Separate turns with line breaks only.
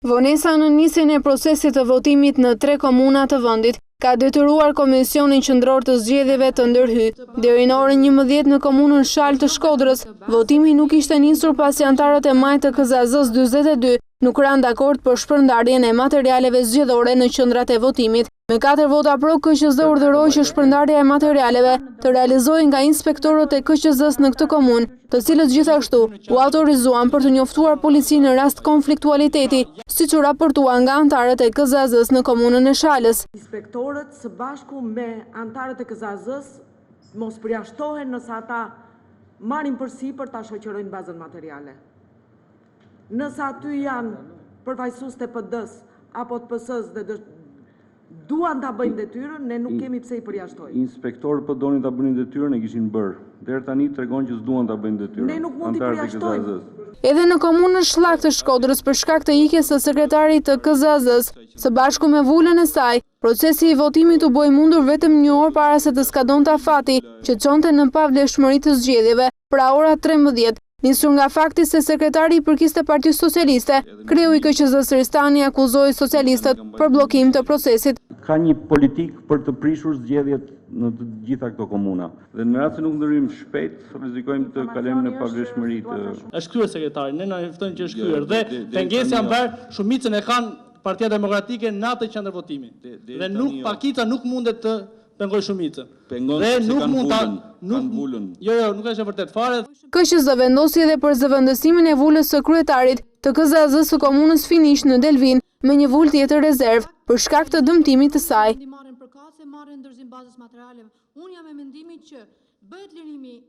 Vonesa në nisjen e procesit të votimit në 3 komuna të vendit ka detyruar Komisionin Qendror të Zgjedhjeve të ndërhyjë. Deri në orën 11 në komunën Shalë të Shkodrës, votimi nuk ishte nisur pasi anëtarët e majtë të KZAZ-s 42 nuk ranë dakord për shpërndarjen e materialeve zgjedhore në qendrat e votimit. Me 4 vota pro, KQZ urdhëroi që shpërndarja e materialeve të realizohej nga inspektorët e KQZ-s në këtë komunë, të cilët gjithashtu u autorizuan për të njoftuar policinë në rast konfliktualiteti, siç u raportua nga anëtarët e KZAZ-s në komunën e Shalës.
Inspektorët së bashku me anëtarët e KZAZ-s mos përjashtohen nëse ata marrin përsipër ta shoqërojnë bazën materiale. Nëse aty janë përfaqësues të PD-s apo të PS-s dhe duan ta bëjnë detyrën, ne nuk kemi pse I përjashtojmë.
Inspektorët po donin ta bënin detyrën e kishin bërë. Deri tani tregon që s'duan ta bëjnë detyrën.
Ne nuk mund t'i përjashtojmë.
Edhe në komunën Shllak të Shkodrës, për shkak të ikjes së sekretarit të KZAZ-s, së bashku me vulën e saj, procesi I votimit u bë I mundur vetëm 1 orë para se të skadonte afati, që çonte në pavlefshmëri të zgjedhjeve, pra ora 13. Nisur nga fakti se sekretari I përkiste Partisë Socialiste, kreu I KQZ-s Ristani akuzoi socialistët për bllokim të procesit.
Ka një politik për të prishur zgjedhjet në të gjitha këto komuna. Dhe në rast se nuk ndërhyjmë shpejt, rrezikojmë të kalojmë në pavlefshmëri të.
Është kryer sekretari, ne na ftojnë që është kryer dhe pengesja mbar shumicën e kanë Partia Demokratike në atë qendër votimi. Dhe nuk pakica nuk mundet të pengoj shumicën. Dhe nuk mund ta Jo, nuk është e vërtet fare.
KQZ vendosi edhe për zëvendësimin e vulës së kryetarit të KZAZ-s së komunës Finish në Delvin me një vulë tjetër rezervë për shkak të dëmtimit të saj.
Marrin ndërzim bazës materiale. Unë jam me mendimin që bëhet lirimi